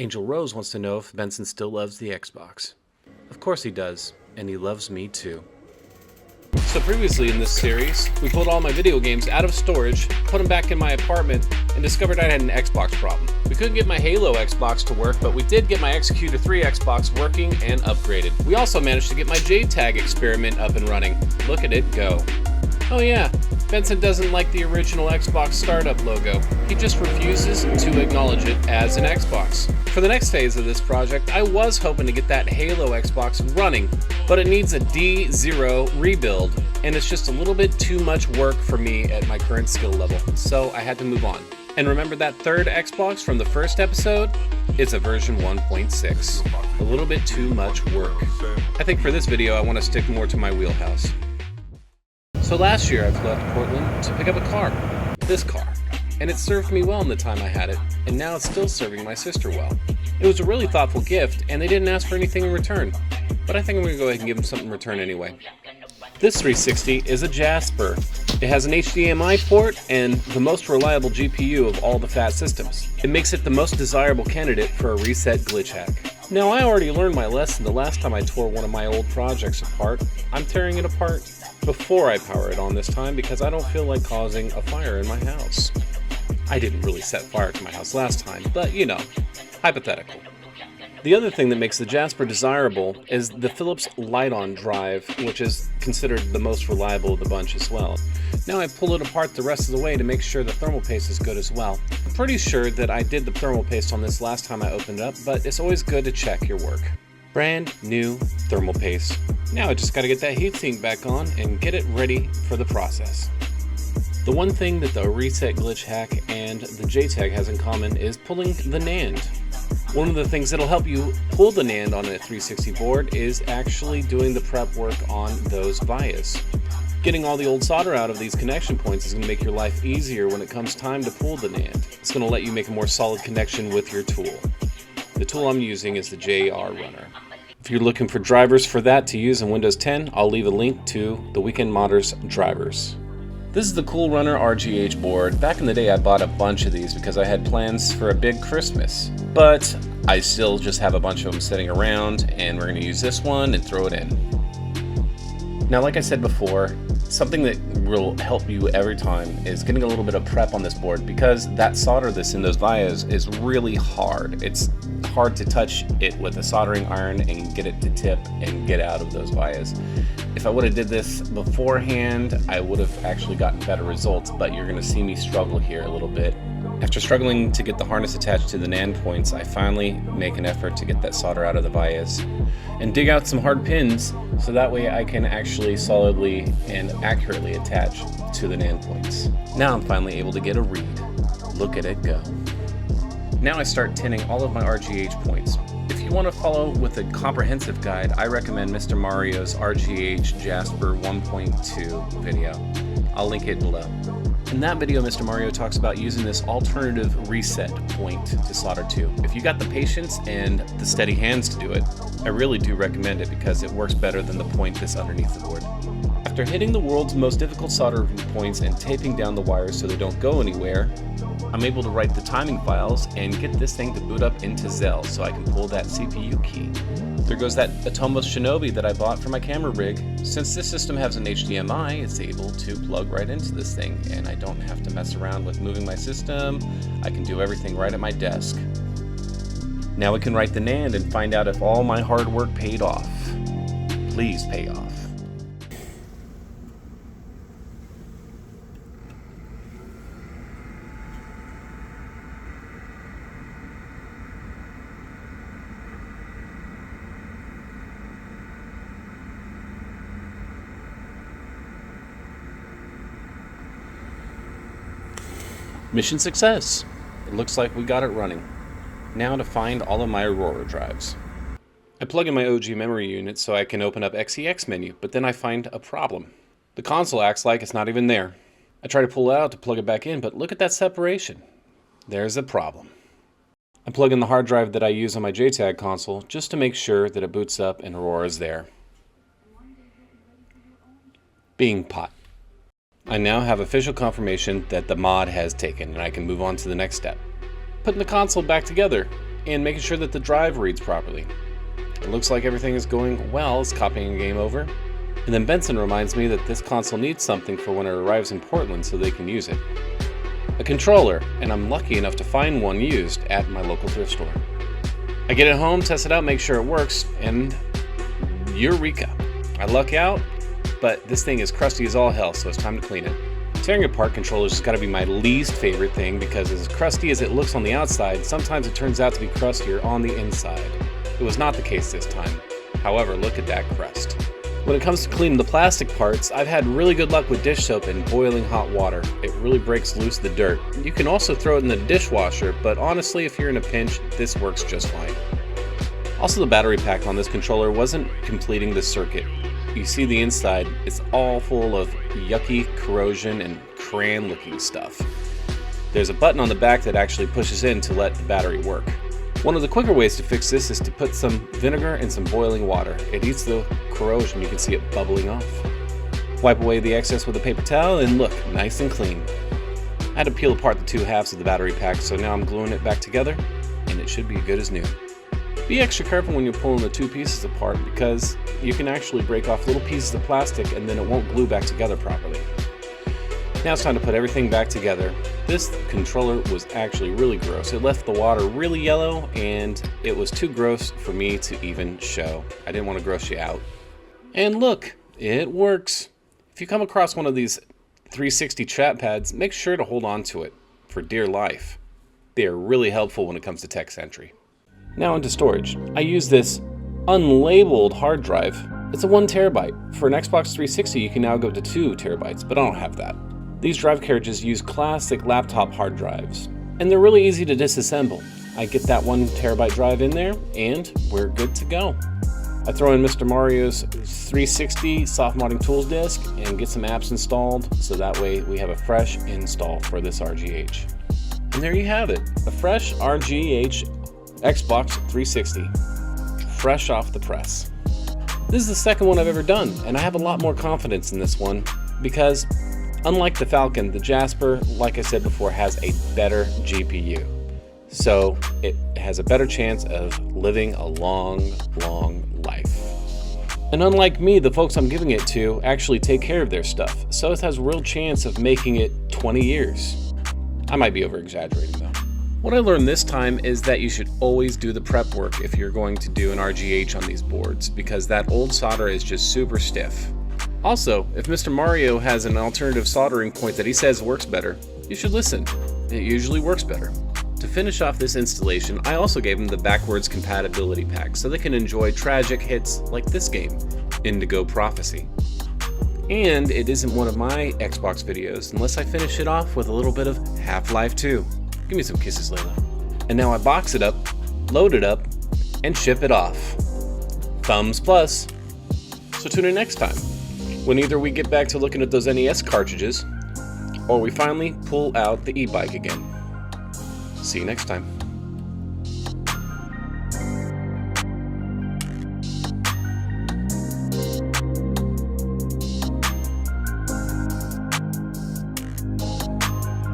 Angel Rose wants to know if Benson still loves the Xbox. Of course he does, and he loves me too. So previously in this series, we pulled all my video games out of storage, put them back in my apartment, and discovered I had an Xbox problem. We couldn't get my Halo Xbox to work, but we did get my Executor 3 Xbox working and upgraded. We also managed to get my JTAG experiment up and running. Look at it go. Oh yeah, Benson doesn't like the original Xbox startup logo. He just refuses to acknowledge it as an Xbox. For the next phase of this project, I was hoping to get that Halo Xbox running, but it needs a D0 rebuild, and it's just a little bit too much work for me at my current skill level, so I had to move on. And remember that third Xbox from the first episode? It's a version 1.6. A little bit too much work. I think for this video I want to stick more to my wheelhouse. So last year I flew out to Portland to pick up a car, this car, and it served me well in the time I had it, and now it's still serving my sister well. It was a really thoughtful gift, and they didn't ask for anything in return, but I think I'm going to go ahead and give them something in return anyway. This 360 is a JASPER. It has an HDMI port and the most reliable GPU of all the FAT systems. It makes it the most desirable candidate for a reset glitch hack. Now I already learned my lesson the last time I tore one of my old projects apart. I'm tearing it apart before I power it on this time because I don't feel like causing a fire in my house. I didn't really set fire to my house last time, but you know, hypothetical. The other thing that makes the JASPER desirable is the Philips Light-On drive, which is considered the most reliable of the bunch as well. Now I pull it apart the rest of the way to make sure the thermal paste is good as well. I'm pretty sure that I did the thermal paste on this last time I opened it up, but it's always good to check your work. Brand new thermal paste. Now I just gotta get that heatsink back on and get it ready for the process. The one thing that the reset glitch hack and the JTAG has in common is pulling the NAND. One of the things that'll help you pull the NAND on a 360 board is actually doing the prep work on those vias. Getting all the old solder out of these connection points is going to make your life easier when it comes time to pull the NAND. It's going to let you make a more solid connection with your tool. The tool I'm using is the JR Runner. If you're looking for drivers for that to use in Windows 10, I'll leave a link to the Weekend Modders drivers. This is the Cool Runner RGH board. Back in the day I bought a bunch of these because I had plans for a big Christmas. But I still just have a bunch of them sitting around, and we're going to use this one and throw it in. Now like I said before, something that will help you every time is getting a little bit of prep on this board because that solder that's in those vias is really hard. It's hard to touch it with a soldering iron and get it to tip and get out of those vias. If I would have did this beforehand, I would have actually gotten better results, but you're going to see me struggle here a little bit. After struggling to get the harness attached to the NAND points, I finally make an effort to get that solder out of the vias and dig out some hard pins so that way I can actually solidly and accurately attach to the NAND points. Now I'm finally able to get a read. Look at it go. Now I start tinning all of my RGH points. If you want to follow with a comprehensive guide, I recommend Mr. Mario's RGH JASPER 1.2 video. I'll link it below. In that video, Mr. Mario talks about using this alternative reset point to solder to. If you got the patience and the steady hands to do it, I really do recommend it because it works better than the point that's underneath the board. After hitting the world's most difficult soldering points and taping down the wires so they don't go anywhere, I'm able to write the timing files and get this thing to boot up into Zell so I can pull that CPU key. There goes that Atomos Shinobi that I bought for my camera rig. Since this system has an HDMI, it's able to plug right into this thing, and I don't have to mess around with moving my system. I can do everything right at my desk. Now we can write the NAND and find out if all my hard work paid off. Please pay off. Mission success! It looks like we got it running. Now to find all of my Aurora drives. I plug in my OG memory unit so I can open up XEX menu, but then I find a problem. The console acts like it's not even there. I try to pull it out to plug it back in, but look at that separation. There's a problem. I plug in the hard drive that I use on my JTAG console just to make sure that it boots up and Aurora's there. Being pot. I now have official confirmation that the mod has taken and I can move on to the next step. Putting the console back together. and making sure that the drive reads properly. It looks like everything is going well. It's copying game over. And then Benson reminds me that this console needs something for when it arrives in Portland so they can use it. A controller, and I'm lucky enough to find one used at my local thrift store. I get it home, test it out, make sure it works, and eureka! I luck out, but this thing is crusty as all hell, so it's time to clean it. Tearing apart controllers has got to be my least favorite thing because as crusty as it looks on the outside, sometimes it turns out to be crustier on the inside. It was not the case this time. However, look at that crust. When it comes to cleaning the plastic parts, I've had really good luck with dish soap and boiling hot water. It really breaks loose the dirt. You can also throw it in the dishwasher, but honestly, if you're in a pinch, this works just fine. Also, the battery pack on this controller wasn't completing the circuit. You see the inside, it's all full of yucky corrosion and crayon looking stuff. There's a button on the back that actually pushes in to let the battery work. One of the quicker ways to fix this is to put some vinegar and some boiling water. It eats the corrosion, you can see it bubbling off. Wipe away the excess with a paper towel and look, nice and clean. I had to peel apart the two halves of the battery pack, so now I'm gluing it back together and it should be good as new. Be extra careful when you're pulling the two pieces apart because you can actually break off little pieces of plastic and then it won't glue back together properly. Now it's time to put everything back together. This controller was actually really gross. It left the water really yellow and it was too gross for me to even show. I didn't want to gross you out. And look, it works. If you come across one of these 360 trap pads, make sure to hold on to it for dear life. They are really helpful when it comes to text entry. Now into storage. I use this unlabeled hard drive. It's a 1 terabyte. For an Xbox 360 you can now go to 2 terabytes, but I don't have that. These drive carriages use classic laptop hard drives, and they're really easy to disassemble. I get that 1 terabyte drive in there, and we're good to go. I throw in Mr. Mario's 360 soft modding tools disk and get some apps installed, so that way we have a fresh install for this RGH. And there you have it, a fresh RGH Xbox 360, fresh off the press. This is the second one I've ever done, and I have a lot more confidence in this one because unlike the Falcon, the Jasper, like I said before, has a better GPU. So it has a better chance of living a long, long life. And unlike me, the folks I'm giving it to actually take care of their stuff. So it has a real chance of making it 20 years. I might be over-exaggerating though. What I learned this time is that you should always do the prep work if you're going to do an RGH on these boards, because that old solder is just super stiff. Also, if Mr. Mario has an alternative soldering point that he says works better, you should listen. It usually works better. To finish off this installation, I also gave them the backwards compatibility pack so they can enjoy tragic hits like this game, Indigo Prophecy. And it isn't one of my Xbox videos unless I finish it off with a little bit of Half-Life 2. Give me some kisses, Layla. And now I box it up, load it up, and ship it off. Thumbs plus. So tune in next time, when either we get back to looking at those NES cartridges, or we finally pull out the e-bike again. See you next time.